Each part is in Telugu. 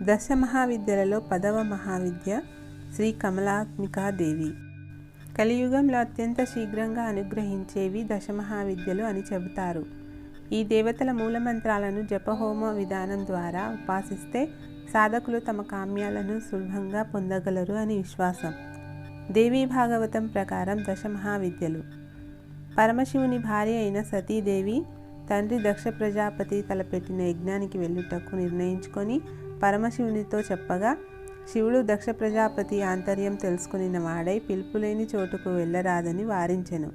దశ మహావిద్యలలో 10వ మహావిద్య శ్రీ కమలాత్మికాదేవి. కలియుగంలో అత్యంత శీఘ్రంగా అనుగ్రహించేవి దశమహావిద్యలు అని చెబుతారు. ఈ దేవతల మూలమంత్రాలను జపహోమ విధానం ద్వారా ఉపాసిస్తే సాధకులు తమ కామ్యాలను సులభంగా పొందగలరు అని విశ్వాసం. దేవీ భాగవతం ప్రకారం దశమహావిద్యలు: పరమశివుని భార్య అయిన సతీదేవి తండ్రి దక్ష ప్రజాపతి తలపెట్టిన యజ్ఞానికి వెళ్ళుటకు నిర్ణయించుకొని పరమశివునితో చెప్పగా, శివుడు దక్ష ప్రజాపతి ఆంతర్యం తెలుసుకునిన వాడై పిలుపులేని చోటుకు వెళ్ళరాదని వారించెను.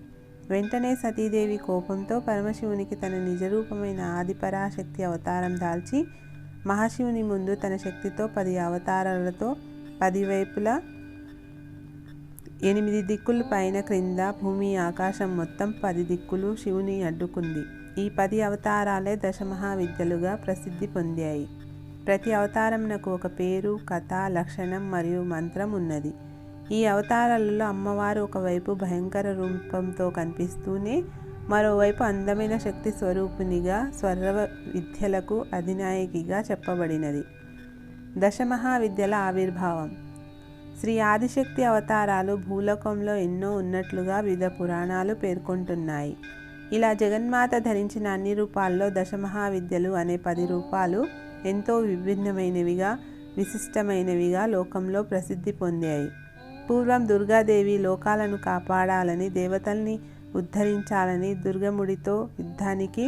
వెంటనే సతీదేవి కోపంతో పరమశివునికి తన నిజరూపమైన ఆదిపరాశక్తి అవతారం దాల్చి మహాశివుని ముందు తన శక్తితో 10 అవతారాలతో 10 వైపులా 8 దిక్కులు పైన క్రింద భూమి ఆకాశం మొత్తం 10 దిక్కులు శివుని అడ్డుకుంది. ఈ 10 అవతారాలే దశమహావిద్యలుగా ప్రసిద్ధి పొందాయి. ప్రతి అవతారంనకు ఒక పేరు, కథ, లక్షణం మరియు మంత్రం ఉన్నది. ఈ అవతారాలలో అమ్మవారు ఒకవైపు భయంకర రూపంతో కనిపిస్తూనే మరోవైపు అందమైన శక్తి స్వరూపిణిగా సర్వ విద్యలకు అధినాయకిగా చెప్పబడినది. దశమహావిద్యల ఆవిర్భావం: శ్రీ ఆదిశక్తి అవతారాలు భూలోకంలో ఎన్నో ఉన్నట్లుగా వివిధ పురాణాలు పేర్కొంటున్నాయి. ఇలా జగన్మాత ధరించిన అన్ని రూపాల్లో దశమహావిద్యలు అనే 10 రూపాలు ఎంతో విభిన్నమైనవిగా, విశిష్టమైనవిగా లోకంలో ప్రసిద్ధి పొందాయి. పూర్వం దుర్గాదేవి లోకాలను కాపాడాలని, దేవతల్ని ఉద్ధరించాలని దుర్గముడితో యుద్ధానికి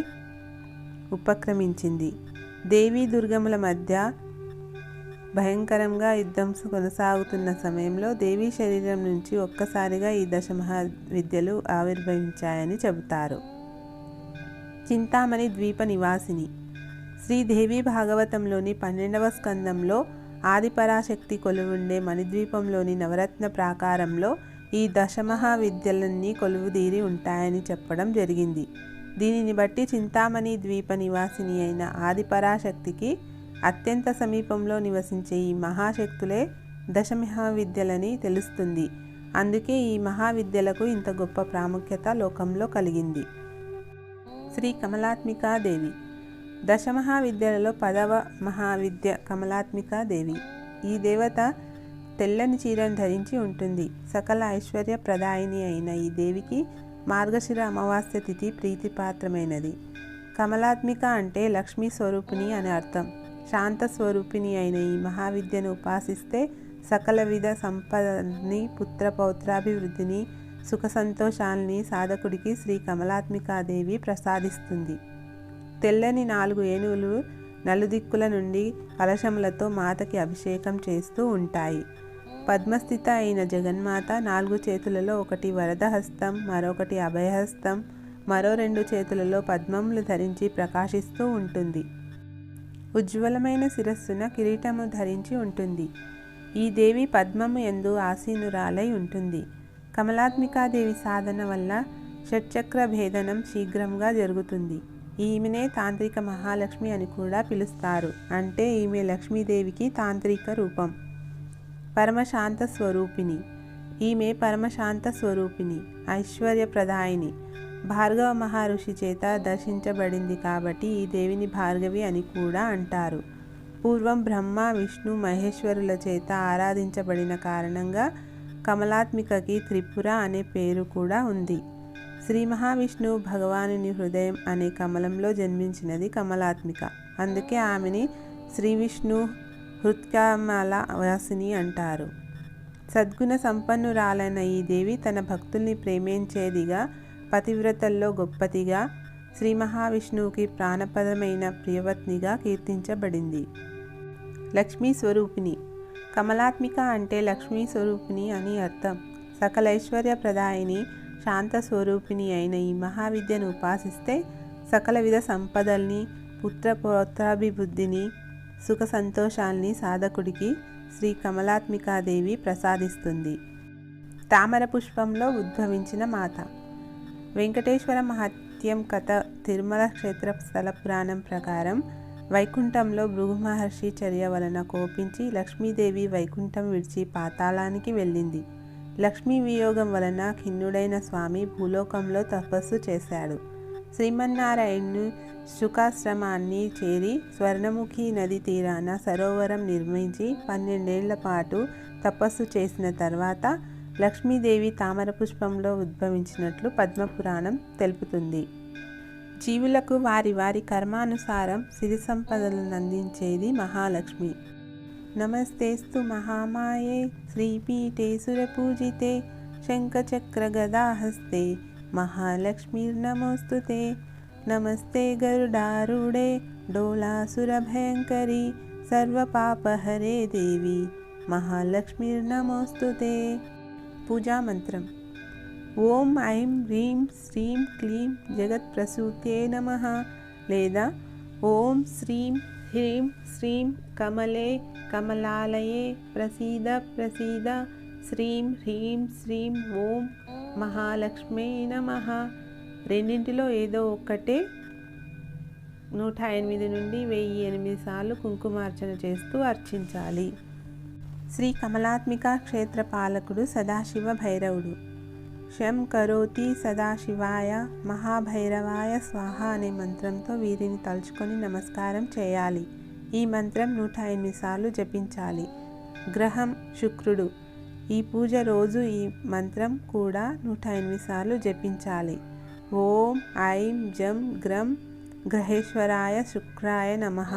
ఉపక్రమించింది. దేవీ దుర్గముల మధ్య భయంకరంగా యుద్ధం కొనసాగుతున్న సమయంలో దేవీ శరీరం నుంచి ఒక్కసారిగా ఈ దశమహావిద్యలు ఆవిర్భవించాయని చెబుతారు. చింతామణి ద్వీప నివాసిని: శ్రీదేవి భాగవతంలోని 12వ స్కందంలో ఆదిపరాశక్తి కొలువుండే మణిద్వీపంలోని నవరత్న ప్రాకారంలో ఈ దశమహావిద్యలన్నీ కొలువుదీరి ఉంటాయని చెప్పడం జరిగింది. దీనిని బట్టి చింతామణి ద్వీప నివాసిని అయిన ఆదిపరాశక్తికి అత్యంత సమీపంలో నివసించే ఈ మహాశక్తులే దశమహావిద్యలని తెలుస్తుంది. అందుకే ఈ మహావిద్యలకు ఇంత గొప్ప ప్రాముఖ్యత లోకంలో కలిగింది. శ్రీ కమలాత్మికాదేవి. దశమహావిద్యలలో 10వ మహావిద్య కమలాత్మికాదేవి. ఈ దేవత తెల్లని చీరను ధరించి ఉంటుంది. సకల ఐశ్వర్య ప్రదాయిని అయిన ఈ దేవికి మార్గశిర అమావాస్య తిథి ప్రీతిపాత్రమైనది. కమలాత్మిక అంటే లక్ష్మీ స్వరూపిణి అని అర్థం. శాంత స్వరూపిణి అయిన ఈ మహావిద్యను ఉపాసిస్తే సకల విధ సంపదని, పుత్ర పౌత్రాభివృద్ధిని, సుఖ సంతోషాల్ని సాధకుడికి శ్రీ కమలాత్మికాదేవి ప్రసాదిస్తుంది. తెల్లని 4 ఏనుగులు నలుదిక్కుల నుండి కలశములతో మాతకి అభిషేకం చేస్తూ ఉంటాయి. పద్మస్థిత అయిన జగన్మాత 4 చేతులలో ఒకటి వరదహస్తం, మరొకటి అభయహస్తం, మరో 2 చేతులలో పద్మములు ధరించి ప్రకాశిస్తూ ఉంటుంది. ఉజ్వలమైన శిరస్సున కిరీటము ధరించి ఉంటుంది. ఈ దేవి పద్మము యందు ఆసీనురాలై ఉంటుంది. కమలాత్మికాదేవి సాధన వల్ల షట్చక్ర భేదనం శీఘ్రంగా జరుగుతుంది. ఈమెనే తాంత్రిక మహాలక్ష్మి అని కూడా పిలుస్తారు. అంటే ఈమె లక్ష్మీదేవికి తాంత్రిక రూపం. పరమశాంత స్వరూపిణి. ఈమె పరమశాంత స్వరూపిణి, ఐశ్వర్య ప్రదాయిని. భార్గవ మహర్షి చేత దర్శించబడింది కాబట్టి ఈ దేవిని భార్గవి అని కూడా అంటారు. పూర్వం బ్రహ్మ, విష్ణు, మహేశ్వరుల చేత ఆరాధించబడిన కారణంగా కమలాత్మికకి త్రిపుర అనే పేరు కూడా ఉంది. శ్రీ మహావిష్ణువు భగవానుని హృదయం అనే కమలంలో జన్మించినది కమలాత్మిక. అందుకే ఆమెని శ్రీ విష్ణు హృత్కమల వాసిని అంటారు. సద్గుణ సంపన్నురాలైన ఈ దేవి తన భక్తుల్ని ప్రేమించేదిగా, పతివ్రతల్లో గొప్పదిగా, శ్రీ మహావిష్ణువుకి ప్రాణపదమైన ప్రియవత్నిగా కీర్తించబడింది. లక్ష్మీ స్వరూపిణి. కమలాత్మిక అంటే లక్ష్మీ స్వరూపిణి అని అర్థం. సకల ఐశ్వర్య ప్రదాయిని, శాంత స్వరూపిణి అయిన ఈ మహావిద్యను ఉపాసిస్తే సకల విధ సంపదల్ని, పుత్ర పౌత్రాభివృద్ధిని, సుఖ సంతోషాల్ని సాధకుడికి శ్రీ కమలాత్మికాదేవి ప్రసాదిస్తుంది. తామర పుష్పంలో ఉద్భవించిన మాత. వెంకటేశ్వర మహాత్యం కథ తిరుమల క్షేత్ర స్థల పురాణం ప్రకారం వైకుంఠంలో భృగు మహర్షి చర్య వలన కోపించి లక్ష్మీదేవి వైకుంఠం విడిచి పాతాళానికి వెళ్ళింది. లక్ష్మీ వియోగం వలన ఖిన్నుడైన స్వామి భూలోకంలో తపస్సు చేశాడు. శ్రీమన్నారాయణుని శుకాశ్రమాన్ని చేరి స్వర్ణముఖి నది తీరాన సరోవరం నిర్మించి 12 ఏళ్ల పాటు తపస్సు చేసిన తర్వాత లక్ష్మీదేవి తామర పుష్పంలో ఉద్భవించినట్లు పద్మపురాణం తెలుపుతుంది. జీవులకు వారి వారి కర్మానుసారం సిరి సంపదలను అందించేది మహాలక్ష్మి. నమస్తేస్తు మహామాయే శ్రీపీఠే సురపూజితే శంఖచక్రగదాహస్తే మహాలక్ష్మీర్నమోస్తుతే. నమస్తే గరుడారూఢే డోలాసురభయంకరీ సర్వపాపహరే దేవి మహాలక్ష్మీర్నమోస్తుతే. పూజా మంత్రం: ఓం ఐం హ్రీం శ్రీం క్లీం జగత్ప్రసూత్యై నమః లేదా ఓం శ్రీం హ్రీం శ్రీం కమలే కమలాలయే ప్రసీద ప్రసీద శ్రీం హ్రీం శ్రీం ఓం మహాలక్ష్మీ నమః. రెండింటిలో ఏదో ఒక్కటే 108 నుండి 1008 సార్లు కుంకుమార్చన చేస్తూ అర్చించాలి. శ్రీ కమలాత్మిక క్షేత్ర పాలకుడు సదాశివ భైరవుడు. శం కరోతి సదాశివాయ మహాభైరవాయ స్వాహ అనే మంత్రంతో వీరిని తలుచుకొని నమస్కారం చేయాలి. ఈ మంత్రం 108 సార్లు జపించాలి. గ్రహం శుక్రుడు. ఈ పూజ రోజు ఈ మంత్రం కూడా 108 సార్లు జపించాలి. ఓం ఐం జం గ్రం గ్రహేశ్వరాయ శుక్రాయ నమః.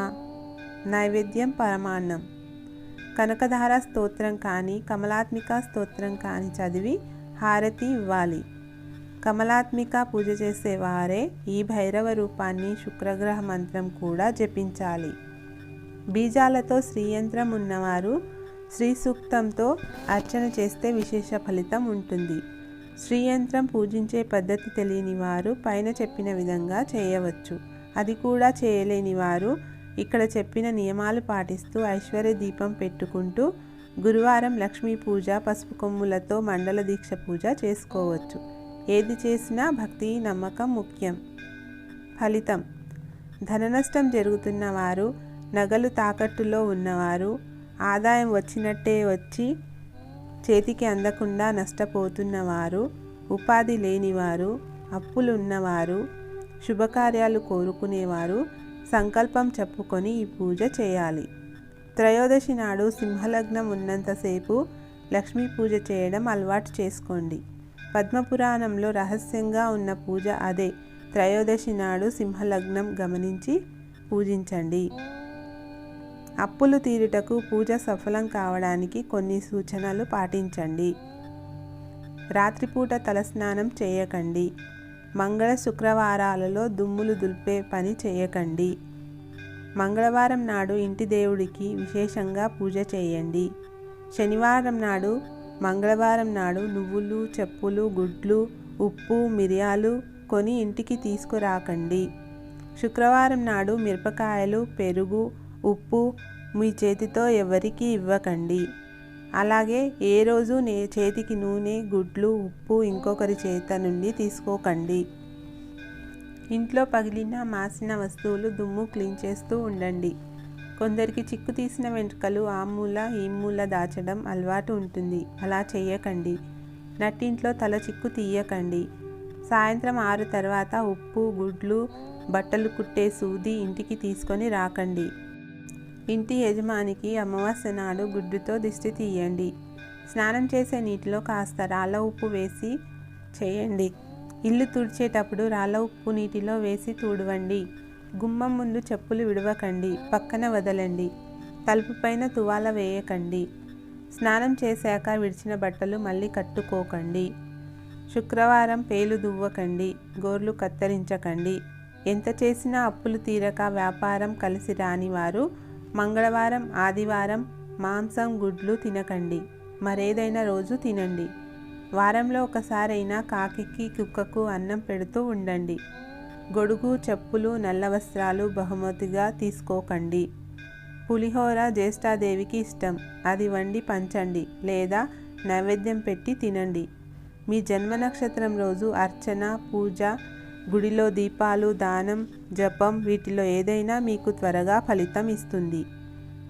నైవేద్యం పరమాన్నం. కనకధార స్తోత్రం కానీ కమలాత్మిక స్తోత్రం కానీ చదివి హారతి ఇవ్వాలి. కమలాత్మిక పూజ చేసేవారే ఈ భైరవ రూపాన్ని శుక్రగ్రహ మంత్రం కూడా జపించాలి. బీజాలతో శ్రీయంత్రం ఉన్నవారు శ్రీ సూక్తంతో అర్చన చేస్తే విశేష ఫలితం ఉంటుంది. శ్రీయంత్రం పూజించే పద్ధతి తెలియని వారు పైన చెప్పిన విధంగా చేయవచ్చు. అది కూడా చేయలేని వారు ఇక్కడ చెప్పిన నియమాలు పాటిస్తూ ఐశ్వర్య దీపం పెట్టుకుంటూ గురువారం లక్ష్మీ పూజ పసుపు కొమ్ములతో మండల దీక్ష పూజ చేసుకోవచ్చు. ఏది చేసినా భక్తి నమ్మకం ముఖ్యం. ఫలితం: ధననష్టం జరుగుతున్న వారు, నగలు తాకట్టులో ఉన్నవారు, ఆదాయం వచ్చినట్టే వచ్చి చేతికి అందకుండా నష్టపోతున్నవారు, ఉపాధి లేనివారు, అప్పులున్నవారు, శుభకార్యాలు కోరుకునేవారు సంకల్పం చెప్పుకొని ఈ పూజ చేయాలి. త్రయోదశి నాడు సింహలగ్నం ఉన్నంతసేపు లక్ష్మీ పూజ చేయడం అలవాటు చేసుకోండి. పద్మపురాణంలో రహస్యంగా ఉన్న పూజ అదే. త్రయోదశి నాడు సింహలగ్నం గమనించి పూజించండి. అప్పులు తీరుటకు పూజ సఫలం కావడానికి కొన్ని సూచనలు పాటించండి. రాత్రిపూట తలస్నానం చేయకండి. మంగళ శుక్రవారాలలో దుమ్ములు దులిపే పని చేయకండి. మంగళవారం నాడు ఇంటి దేవుడికి విశేషంగా పూజ చేయండి. శనివారం నాడు, మంగళవారం నాడు నువ్వులు, చెప్పులు, గుడ్లు, ఉప్పు, మిరియాలు కొని ఇంటికి తీసుకురాకండి. శుక్రవారం నాడు మిరపకాయలు, పెరుగు, ఉప్పు మీ చేతితో ఎవరికీ ఇవ్వకండి. అలాగే ఏ రోజు చేతికి నూనె, గుడ్లు, ఉప్పు ఇంకొకరి చేత నుండి తీసుకోకండి. ఇంట్లో పగిలిన మాసిన వస్తువులు దుమ్ము క్లీన్ చేస్తూ ఉండండి. కొందరికి చిక్కు తీసిన వెంట్రుకలు ఆ మూల ఈ మూల దాచడం అలవాటు ఉంటుంది. అలా చేయకండి. నట్టింట్లో తల చిక్కు తీయకండి. సాయంత్రం 6 తర్వాత ఉప్పు, గుడ్లు, బట్టలు కుట్టే సూది ఇంటికి తీసుకొని రాకండి. ఇంటి యజమానికి అమావాస్య నాడు గుడ్డుతో దిష్టి తీయండి. స్నానం చేసే నీటిలో కాస్త రాళ్ళ ఉప్పు వేసి చేయండి. ఇల్లు తుడిచేటప్పుడు రాళ్ళ ఉప్పు నీటిలో వేసి తుడవండి. గుమ్మం ముందు చెప్పులు విడవకండి, పక్కన వదలండి. తలుపు పైన తువాల వేయకండి. స్నానం చేశాక విడిచిన బట్టలు మళ్ళీ కట్టుకోకండి. శుక్రవారం పేలు దువ్వకండి, గోర్లు కత్తిరించకండి. ఎంత చేసినా అప్పులు తీరక వ్యాపారం కలిసి రాని వారు మంగళవారం, ఆదివారం మాంసం, గుడ్లు తినకండి. మరేదైనా రోజు తినండి. వారంలో ఒకసారైనా కాకికి, కుక్కకు అన్నం పెడుతూ ఉండండి. గొడుగు, చెప్పులు, నల్ల వస్త్రాలు బహుమతిగా తీసుకోకండి. పులిహోర జ్యేష్ఠాదేవికి ఇష్టం. అది వండి పంచండి లేదా నైవేద్యం పెట్టి తినండి. మీ జన్మ నక్షత్రం రోజు అర్చన, పూజ, గుడిలో దీపాలు, దానం, జపం వీటిలో ఏదైనా మీకు త్వరగా ఫలితం ఇస్తుంది.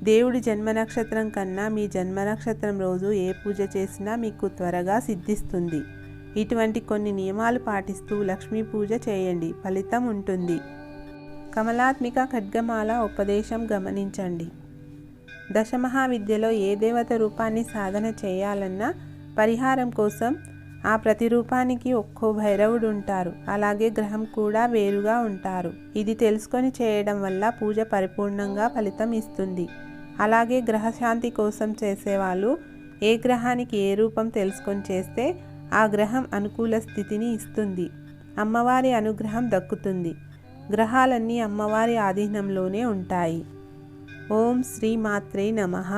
దేవుడి జన్మ నక్షత్రం కన్నా మీ జన్మ నక్షత్రం రోజు ఏ పూజ చేసినా మీకు త్వరగా సిద్ధిస్తుంది. ఇటువంటి కొన్ని నియమాలు పాటిస్తూ లక్ష్మీ పూజ చేయండి, ఫలితం ఉంటుంది. కమలాత్మిక ఖడ్గమాల ఉపదేశం గమనించండి. దశమహావిద్యలో ఏ దేవత రూపాన్ని సాధన చేయాలన్నా పరిహారం కోసం ఆ ప్రతి రూపానికి ఒక్కో భైరవుడు ఉంటారు. అలాగే గ్రహం కూడా వేరుగా ఉంటారు. ఇది తెలుసుకొని చేయడం వల్ల పూజ పరిపూర్ణంగా ఫలితం ఇస్తుంది. అలాగే గ్రహశాంతి కోసం చేసేవాళ్ళు ఏ గ్రహానికి ఏ రూపం తెలుసుకొని చేస్తే ఆ గ్రహం అనుకూల స్థితిని ఇస్తుంది. అమ్మవారి అనుగ్రహం దక్కుతుంది. గ్రహాలన్నీ అమ్మవారి ఆధీనంలోనే ఉంటాయి. ఓం శ్రీ మాత్రే నమః.